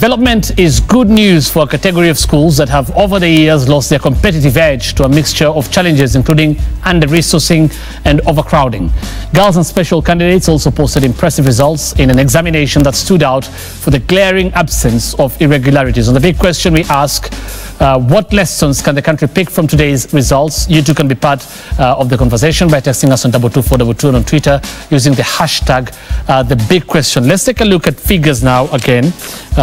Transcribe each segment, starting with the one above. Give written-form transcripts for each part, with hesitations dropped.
development is good news for a category of schools that have over the years lost their competitive edge to a mixture of challenges including under-resourcing and overcrowding. Girls and special candidates also posted impressive results in an examination that stood out for the glaring absence of irregularities. And the big question we ask, what lessons can the country pick from today's results? You too can be part of the conversation by texting us on 22422 and on Twitter using the hashtag the big question. Let's take a look at figures now again.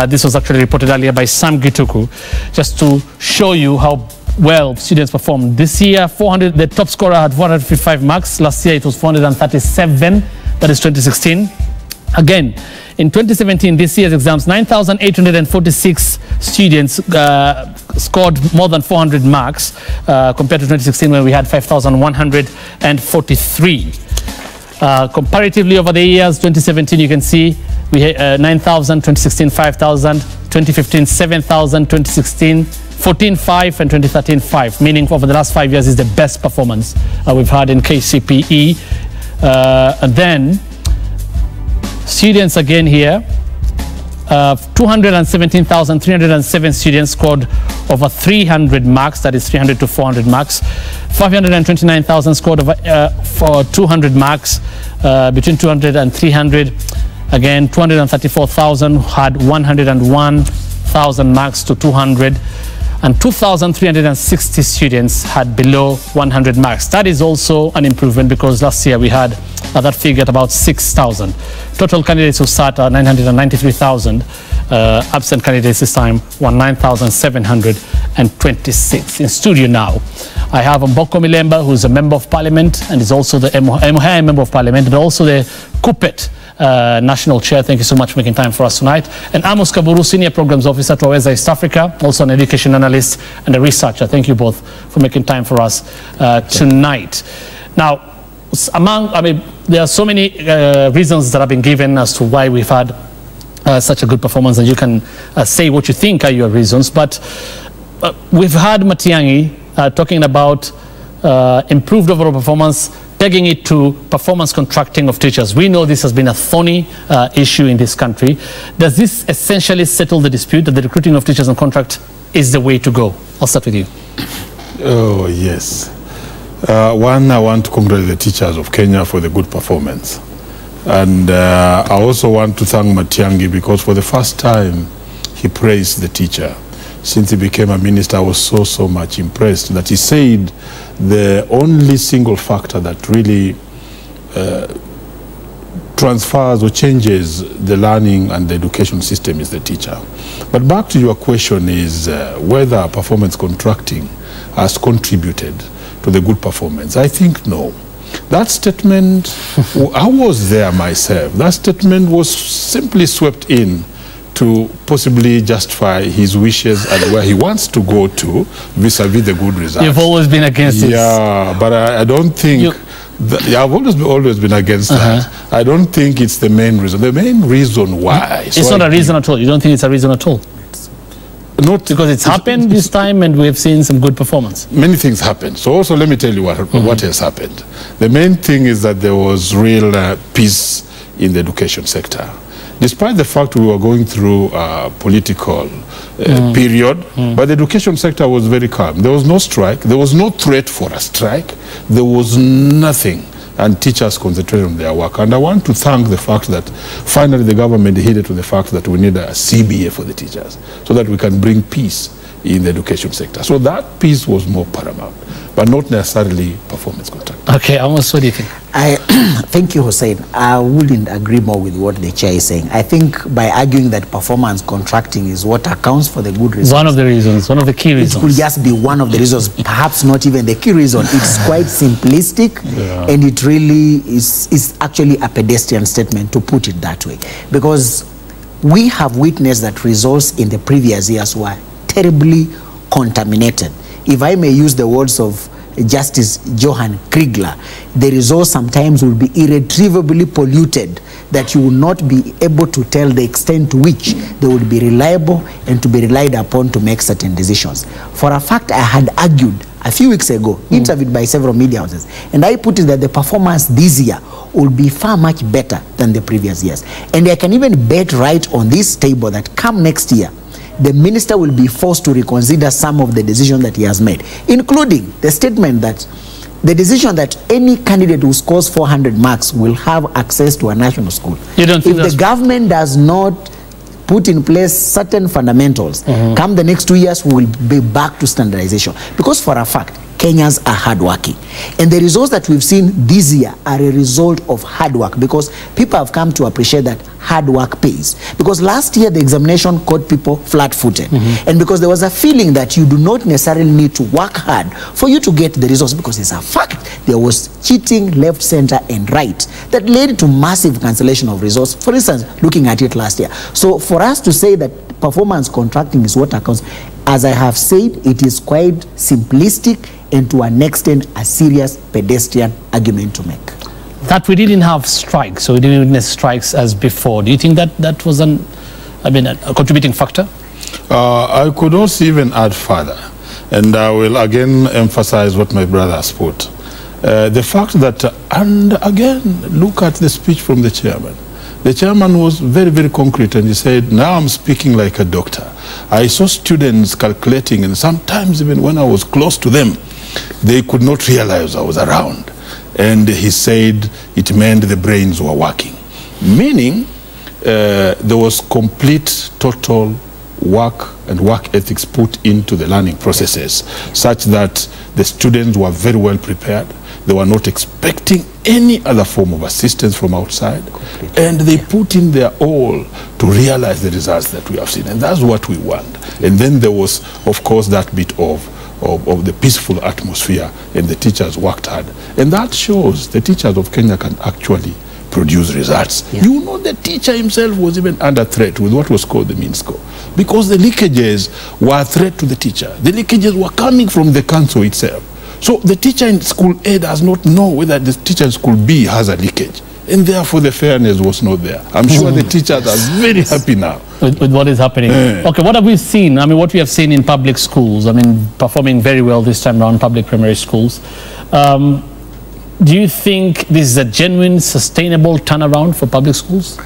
This was actually reported earlier by Sam Gituku, just to show you how well students performed. This year, the top scorer had 455 marks. Last year, it was 437. That is 2016. Again, in 2017, this year's exams, 9,846 students scored more than 400 marks compared to 2016 when we had 5,143. Comparatively over the years, 2017 you can see we had 9,000, 2016 5,000, 2015 7,000, 2016 14,500 and 2013 5, meaning over the last 5 years is the best performance we've had in KCPE. And then students again here, 217,307 students scored over 300 marks, that is 300 to 400 marks. 529,000 scored over for 200 marks, between 200 and 300. Again, 234,000 had 101,000 marks to 200. And 2,360 students had below 100 marks. That is also an improvement because last year we had that figure at about 6,000. Total candidates who sat are 993,000. Absent candidates this time were 9,726. In studio now, I have Mboko Milemba, who is a member of parliament and is also the MHA member of parliament, but also the KUPET National Chair. Thank you so much for making time for us tonight. And Amos Kaburu, Senior Programs Officer to WAINAINA East Africa, also an education analyst and a researcher. Thank you both for making time for us tonight. Now, there are so many reasons that have been given as to why we've had such a good performance, and you can say what you think are your reasons. But we've had Matiang'i talking about improved overall performance, pegging it to performance contracting of teachers. We know this has been a thorny issue in this country. Does this essentially settle the dispute that the recruiting of teachers on contract is the way to go? I'll start with you. Oh, yes. One, I want to congratulate the teachers of Kenya for the good performance. And I also want to thank Matiang'i because for the first time he praised the teacher. Since he became a minister, I was so much impressed that he said the only single factor that really transfers or changes the learning and the education system is the teacher. But back to your question is whether performance contracting has contributed to the good performance. I think no. That statement, I was there myself, that statement was simply swept in to possibly justify his wishes and where he wants to go to vis-a-vis the good results. You've always been against it. Yeah, but I don't think... I've always been against that. I don't think it's the main reason. The main reason why... It's not a reason at all. You don't think it's a reason at all? Not because it's happened this time and we've seen some good performance. Many things happened. So also let me tell you what has happened. The main thing is that there was real peace in the education sector. Despite the fact we were going through a political period, but the education sector was very calm. There was no strike. There was no threat for a strike. There was nothing. And teachers concentrated on their work. And I want to thank the fact that finally the government adhered to the fact that we need a CBA for the teachers so that we can bring peace in the education sector. So that peace was more paramount, but not necessarily performance contract. Okay, Amos, what do you think? Thank you, Hussein. I wouldn't agree more with what the chair is saying. I think by arguing that performance contracting is what accounts for the good results. One of the reasons, one of the key reasons. It could just be one of the reasons, perhaps not even the key reason. It's quite simplistic, and it really is actually a pedestrian statement, to put it that way. Because we have witnessed that results in the previous years were terribly contaminated. If I may use the words of Justice Johan Kriegler, the results sometimes will be irretrievably polluted, that you will not be able to tell the extent to which they will be reliable and to be relied upon to make certain decisions. For a fact, I had argued a few weeks ago, interviewed by several media houses, and I put it that the performance this year will be far much better than the previous years. And I can even bet right on this table that come next year, the minister will be forced to reconsider some of the decisions that he has made, including the statement that the decision that any candidate who scores 400 marks will have access to a national school. You don't think if the government does not put in place certain fundamentals, come the next 2 years, we will be back to standardization. Because for a fact, Kenyans are hardworking. And the results that we've seen this year are a result of hard work, because people have come to appreciate that hard work pays. Because last year, the examination caught people flat-footed. And because there was a feeling that you do not necessarily need to work hard for you to get the results, because it's a fact there was cheating left, center, and right that led to massive cancellation of results. For instance, looking at it last year. So for us to say that performance contracting is what accounts, as I have said, it is quite simplistic and to an extent a serious pedestrian argument to make. That we didn't have strikes, so we didn't witness strikes as before. Do you think that that was a contributing factor? I could also even add further, and I will again emphasize what my brother has put. The fact that, and again, look at the speech from the chairman. The chairman was very, very concrete, and he said, now I'm speaking like a doctor. I saw students calculating, and sometimes even when I was close to them, they could not realize I was around. And he said it meant the brains were working. Meaning there was complete, total work and work ethics put into the learning processes, such that the students were very well prepared. They were not expecting any other form of assistance from outside. And they put in their all to realize the results that we have seen. And that's what we want. And then there was, of course, that bit of the peaceful atmosphere, and the teachers worked hard. And that shows the teachers of Kenya can actually produce results. You know, the teacher himself was even under threat with what was called the mean score, because the leakages were a threat to the teacher. The leakages were coming from the council itself. So the teacher in school A does not know whether the teacher in school B has a leakage, and therefore the fairness was not there. I'm sure the teachers are very happy now with what is happening. Okay, what have we seen? I mean, what we have seen in public schools, I mean, performing very well this time around, public primary schools. Do you think this is a genuine, sustainable turnaround for public schools?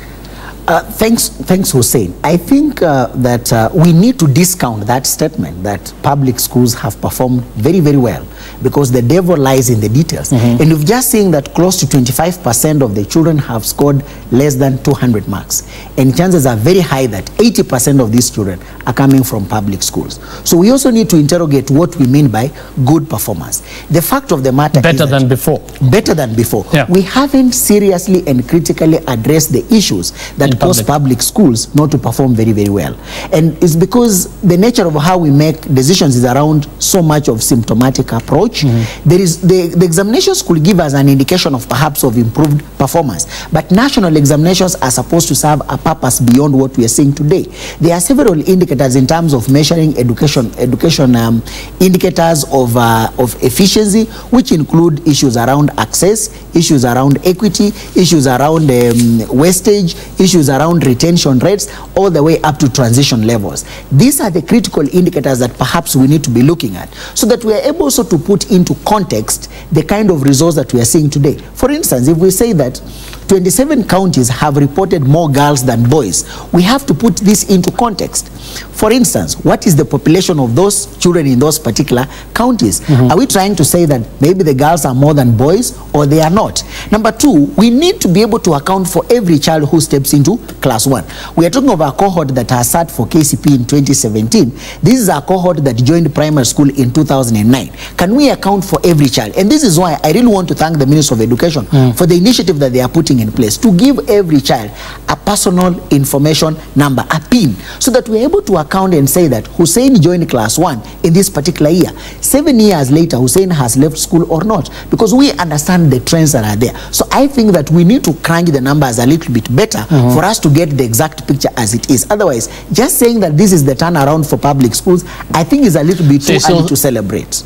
Thanks, Hussein. I think that we need to discount that statement that public schools have performed very, very well, because the devil lies in the details. And we've just seen that close to 25% of the children have scored less than 200 marks. And chances are very high that 80% of these children are coming from public schools. So we also need to interrogate what we mean by good performance. The fact of the matter is better than before. Better than before. Yeah. We haven't seriously and critically addressed the issues that cause public schools not to perform very, very well. And it's because the nature of how we make decisions is around so much of symptomatic approach. There is the examinations could give us an indication of perhaps of improved performance, but national examinations are supposed to serve a purpose beyond what we are seeing today. There are several indicators in terms of measuring education indicators of efficiency, which include issues around access, issues around equity, issues around wastage, issues around retention rates, all the way up to transition levels. These are the critical indicators that perhaps we need to be looking at, so that we are able also to put into context the kind of results that we are seeing today. For instance, if we say that 27 counties have reported more girls than boys, we have to put this into context. For instance, what is the population of those children in those particular counties? Are we trying to say that maybe the girls are more than boys, or they are not? Number two, we need to be able to account for every child who steps into class 1. We are talking about a cohort that has sat for KCPE in 2017. This is a cohort that joined primary school in 2009. Can we account for every child? And this is why I really want to thank the Minister of Education for the initiative that they are putting in place to give every child a personal information number, a PIN, so that we're able to account and say that Hussein joined class 1 in this particular year. 7 years later, Hussein has left school or not, because we understand the trends that are there. So I think that we need to crunch the numbers a little bit better for us to get the exact picture as it is. Otherwise, just saying that this is the turnaround for public schools, I think is a little bit too early to celebrate.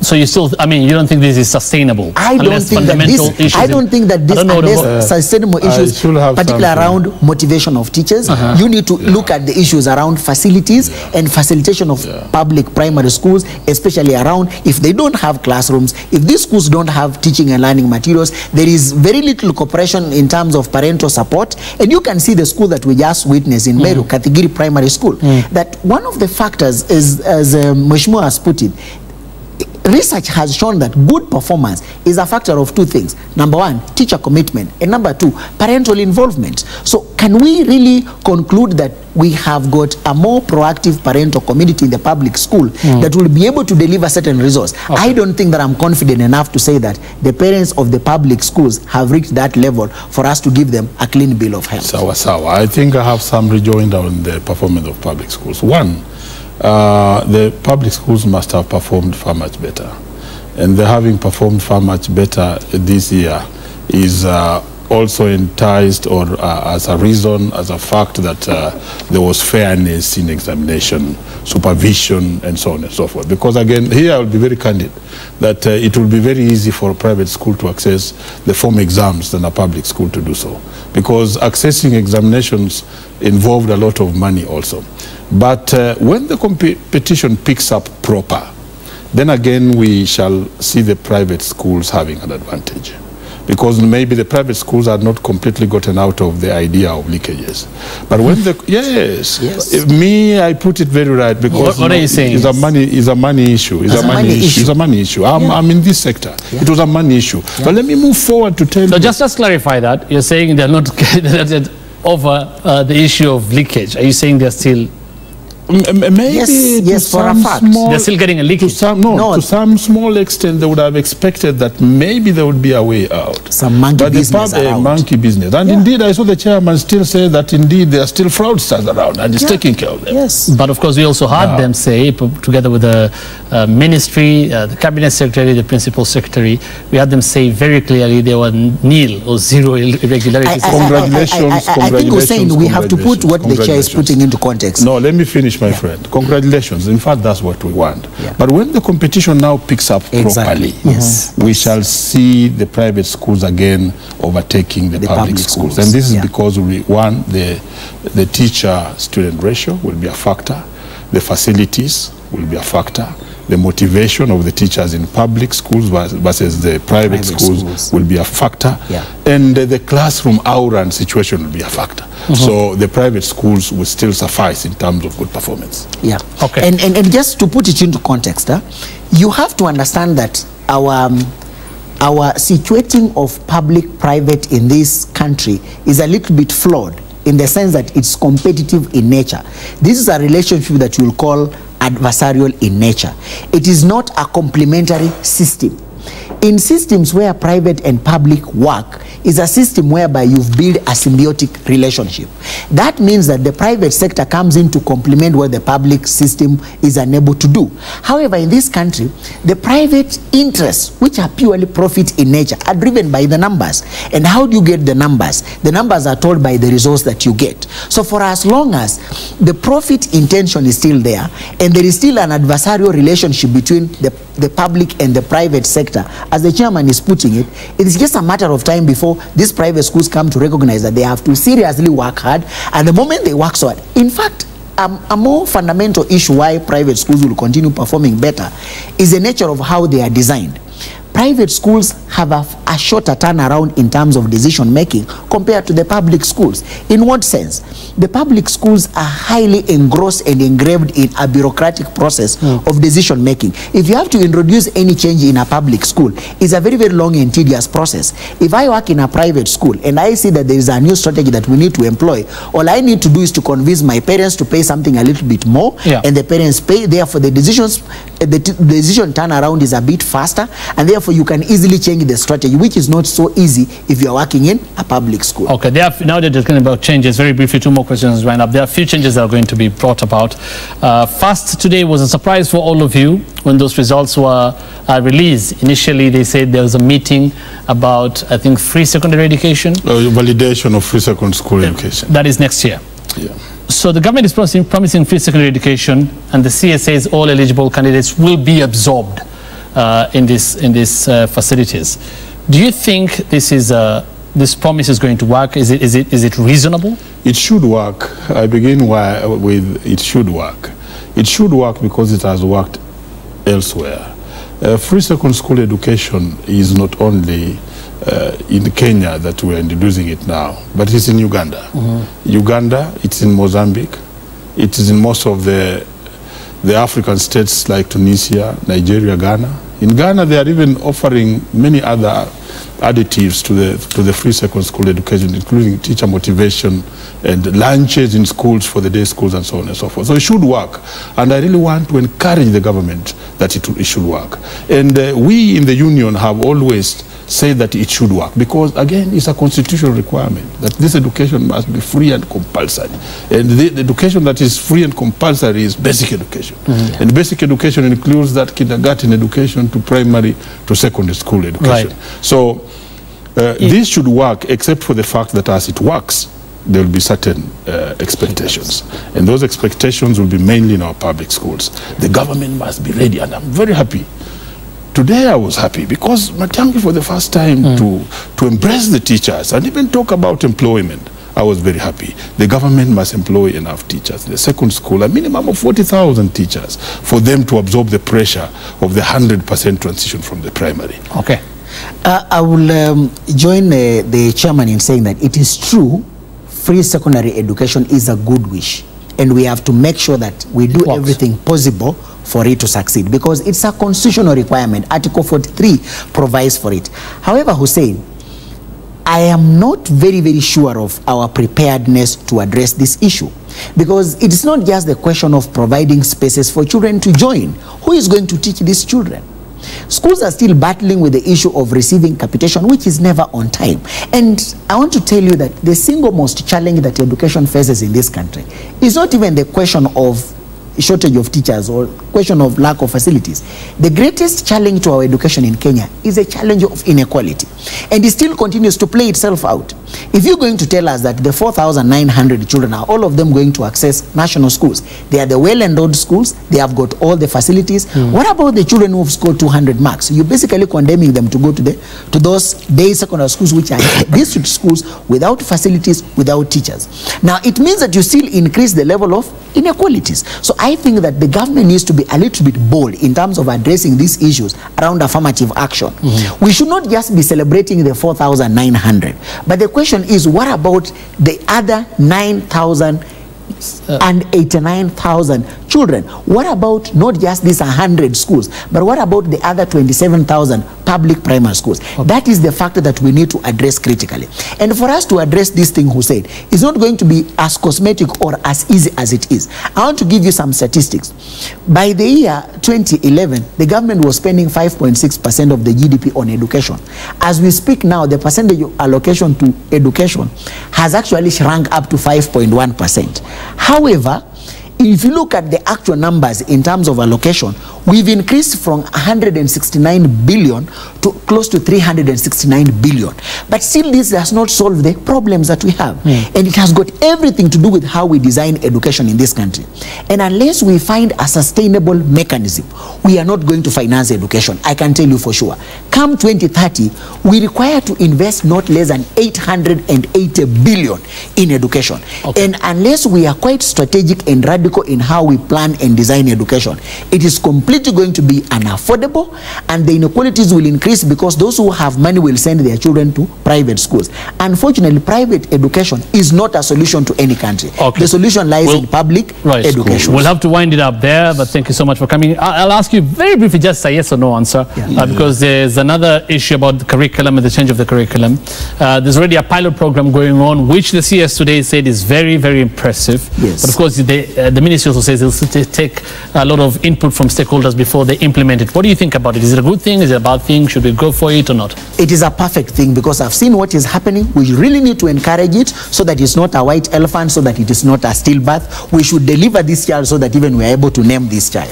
So you still, I mean, you don't think this is sustainable? I don't think that this, unless sustainable issues, particularly around motivation of teachers, you need to look at the issues around facilities and facilitation of public primary schools, especially around if they don't have classrooms, if these schools don't have teaching and learning materials, there is very little cooperation in terms of parental support. And you can see the school that we just witnessed in MERU, KATHIGIRI Primary School, that one of the factors is, as Mheshimiwa has put it, research has shown that good performance is a factor of two things. Number one, teacher commitment, and number two, parental involvement. So can we really conclude that we have got a more proactive parental community in the public school that will be able to deliver certain results? I don't think that I'm confident enough to say that the parents of the public schools have reached that level for us to give them a clean bill of health. Sawa. I think I have some rejoinder on the performance of public schools. One, the public schools must have performed far much better, and they having performed far much better this year is also enticed or as a reason, as a fact that there was fairness in examination, supervision, and so on and so forth. Because again, here I will be very candid that it will be very easy for a private school to access the form exams than a public school to do so, because accessing examinations involved a lot of money also. But when the competition picks up proper, then again we shall see the private schools having an advantage, because maybe the private schools are not completely gotten out of the idea of leakages. But when the I put it very right, because what are you saying? It's a money issue. It's a money issue. I'm in this sector. It was a money issue. But let me move forward to tell you. So just clarify that. You're saying they're not over the issue of leakage. Are you saying they're still? Maybe yes, for a fact. They're still getting a leakage. To some small extent, they would have expected that maybe there would be a way out. Some monkey business around. Monkey business. And indeed, I saw the chairman still say that indeed there are still fraudsters around and he's taking care of them. Yes. But of course, we also heard them say, together with the ministry, the cabinet secretary, the principal secretary, we had them say very clearly there were nil or zero irregularities. Congratulations. I think we're saying we have to put what the chair is putting into context. No, let me finish, my friend. Congratulations. In fact, that's what we want. But when the competition now picks up properly, we shall see the private schools again overtaking the public schools. And this is because, one, the teacher-student ratio will be a factor. The facilities will be a factor. The motivation of the teachers in public schools versus the private schools will be a factor. And the classroom aura and situation will be a factor. So the private schools will still suffice in terms of good performance. Okay. And just to put it into context, you have to understand that our situating of public-private in this country is a little bit flawed, in the sense that it's competitive in nature. This is a relationship that you'll call adversarial in nature. It is not a complementary system. In systems where private and public work, is a system whereby you've built a symbiotic relationship. That means that the private sector comes in to complement what the public system is unable to do. However, in this country, the private interests, which are purely profit in nature, are driven by the numbers. And how do you get the numbers? The numbers are told by the results that you get. So for as long as the profit intention is still there, and there is still an adversarial relationship between the public and the private sector, as the chairman is putting it, it is just a matter of time before these private schools come to recognize that they have to seriously work hard. And the moment they work so hard, in fact, a more fundamental issue why private schools will continue performing better is the nature of how they are designed. Private schools have a shorter turnaround in terms of decision making compared to the public schools. In what sense? The public schools are highly engrossed and engraved in a bureaucratic process of decision making. If you have to introduce any change in a public school, it's a very, very long and tedious process. If I work in a private school and I see that there is a new strategy that we need to employ, all I need to do is to convince my parents to pay something a little bit more, and the parents pay. Therefore, the decision turnaround is a bit faster, and therefore you can easily change the strategy, which is not so easy if you are working in a public school. Okay, now that you're talking about changes, very briefly, two more questions right up. There are a few changes that are going to be brought about. First, today was a surprise for all of you when those results were released. Initially, they said there was a meeting about, I think, free secondary education. Validation of free secondary school education. That is next year. So the government is promising free secondary education, and the CS says all eligible candidates will be absorbed. in these facilities. Do you think this promise is going to work? Is it reasonable? It should work. I begin with it should work. It should work because it has worked elsewhere. Free secondary school education is not only in Kenya that we are introducing it now, but it's in Uganda. Uganda, it's in Mozambique, it is in most of the African states like Tunisia, Nigeria, Ghana. In Ghana, they are even offering many other additives to the free secondary school education, including teacher motivation and lunches in schools for the day schools and so on and so forth. So it should work, and I really want to encourage the government that it should work. And we in the union have always said that it should work because, again, it's a constitutional requirement that this education must be free and compulsory. And the education that is free and compulsory is basic education. And basic education includes that kindergarten education to primary to secondary school education. Right. So this should work, except for the fact that as it works, there will be certain expectations. And those expectations will be mainly in our public schools. The government must be ready, and I'm very happy. Today I was happy because Matangi for the first time to embrace the teachers and even talk about employment. I was very happy. The government must employ enough teachers. The second school, a minimum of 40,000 teachers for them to absorb the pressure of the 100% transition from the primary. Okay. I will join the chairman in saying that it is true free secondary education is a good wish, and we have to make sure that we do everything possible for it to succeed because it's a constitutional requirement. Article 43 provides for it. However, Hussein, I am not very sure of our preparedness to address this issue because it is not just the question of providing spaces for children to join. Who is going to teach these children? Schools are still battling with the issue of receiving capitation, which is never on time. And I want to tell you that the single most challenge that education faces in this country is not even the question of shortage of teachers or question of lack of facilities. The greatest challenge to our education in Kenya is a challenge of inequality, and it still continues to play itself out. If you're going to tell us that the 4,900 children are all of them going to access national schools, they are the well-endowed schools, they have got all the facilities. What about the children who have scored 200 marks? You're basically condemning them to go to those day secondary schools, which are district schools without facilities, without teachers. Now it means that you still increase the level of inequalities. So I think that the government needs to be a little bit bold in terms of addressing these issues around affirmative action. We should not just be celebrating the 4,900, but the question is, what about the other 9,000 and 89,000 children? What about not just these 100 schools, but what about the other 27,000 public primary schools? That is the factor that we need to address critically. And for us to address this thing, Hussein, is not going to be as cosmetic or as easy as it is. I want to give you some statistics. By the year 2011, the government was spending 5.6% of the GDP on education. As we speak now, the percentage of allocation to education has actually shrunk up to 5.1%. However, if you look at the actual numbers in terms of allocation, we've increased from 169 billion to close to 369 billion. But still, this does not solve the problems that we have. And it has got everything to do with how we design education in this country. And unless we find a sustainable mechanism, we are not going to finance education. I can tell you for sure. Come 2030, we require to invest not less than 880 billion in education. And unless we are quite strategic and radical in how we plan and design education, it is completely going to be unaffordable, and the inequalities will increase because those who have money will send their children to private schools. Unfortunately, private education is not a solution to any country. The solution lies in public education. We'll have to wind it up there, but thank you so much for coming. I'll ask you very briefly, just a yes or no answer, because there's another issue about the curriculum and the change of the curriculum. There's already a pilot program going on, which the CS today said is very impressive. But of course, the ministry also says they'll take a lot of input from stakeholders before they implement it. What do you think about it? Is it a good thing? Is it a bad thing? Should we go for it or not? It is a perfect thing because I've seen what is happening. We really need to encourage it so that it's not a white elephant, so that it is not a stillbirth. We should deliver this child so that even we are able to name this child.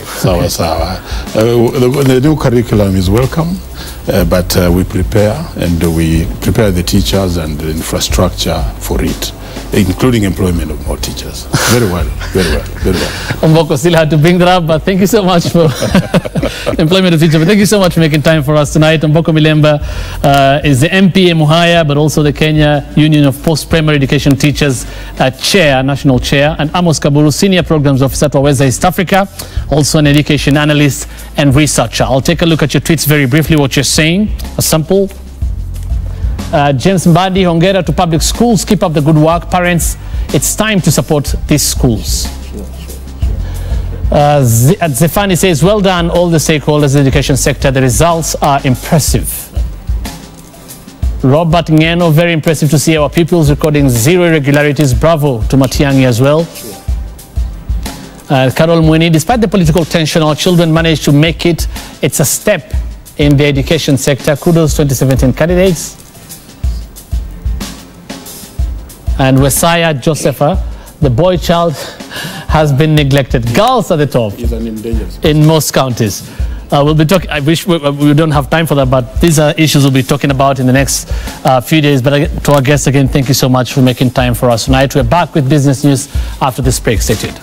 The new curriculum is welcome, but we prepare the teachers and the infrastructure for it. including employment of more teachers. Very well, very well, very well. Amboko still had to bring that up, but thank you so much for employment of teachers. But thank you so much for making time for us tonight. Amboko Milemba is the MP Muhaya, but also the Kenya Union of Post-Primary Education Teachers Chair, National Chair, and Amos Kaburu, Senior Programs Officer to West East Africa, also an education analyst and researcher. I'll take a look at your tweets very briefly, what you're saying, a sample. James Mbadi, hongera to public schools. Keep up the good work. Parents, it's time to support these schools. Zefani says, well done, all the stakeholders in the education sector. The results are impressive. Robert Ngeno, very impressive to see our pupils recording 0 irregularities. Bravo to Matiang'i as well. Carol Mweni, despite the political tension, our children managed to make it. It's a step in the education sector. Kudos 2017 candidates. And Wesaya Josepha, the boy child has been neglected. Girls at the top in most counties. We'll be talking. I wish we don't have time for that, but these are issues we'll be talking about in the next few days. But to our guests again, thank you so much for making time for us tonight. We're back with business news after this break. Stay tuned.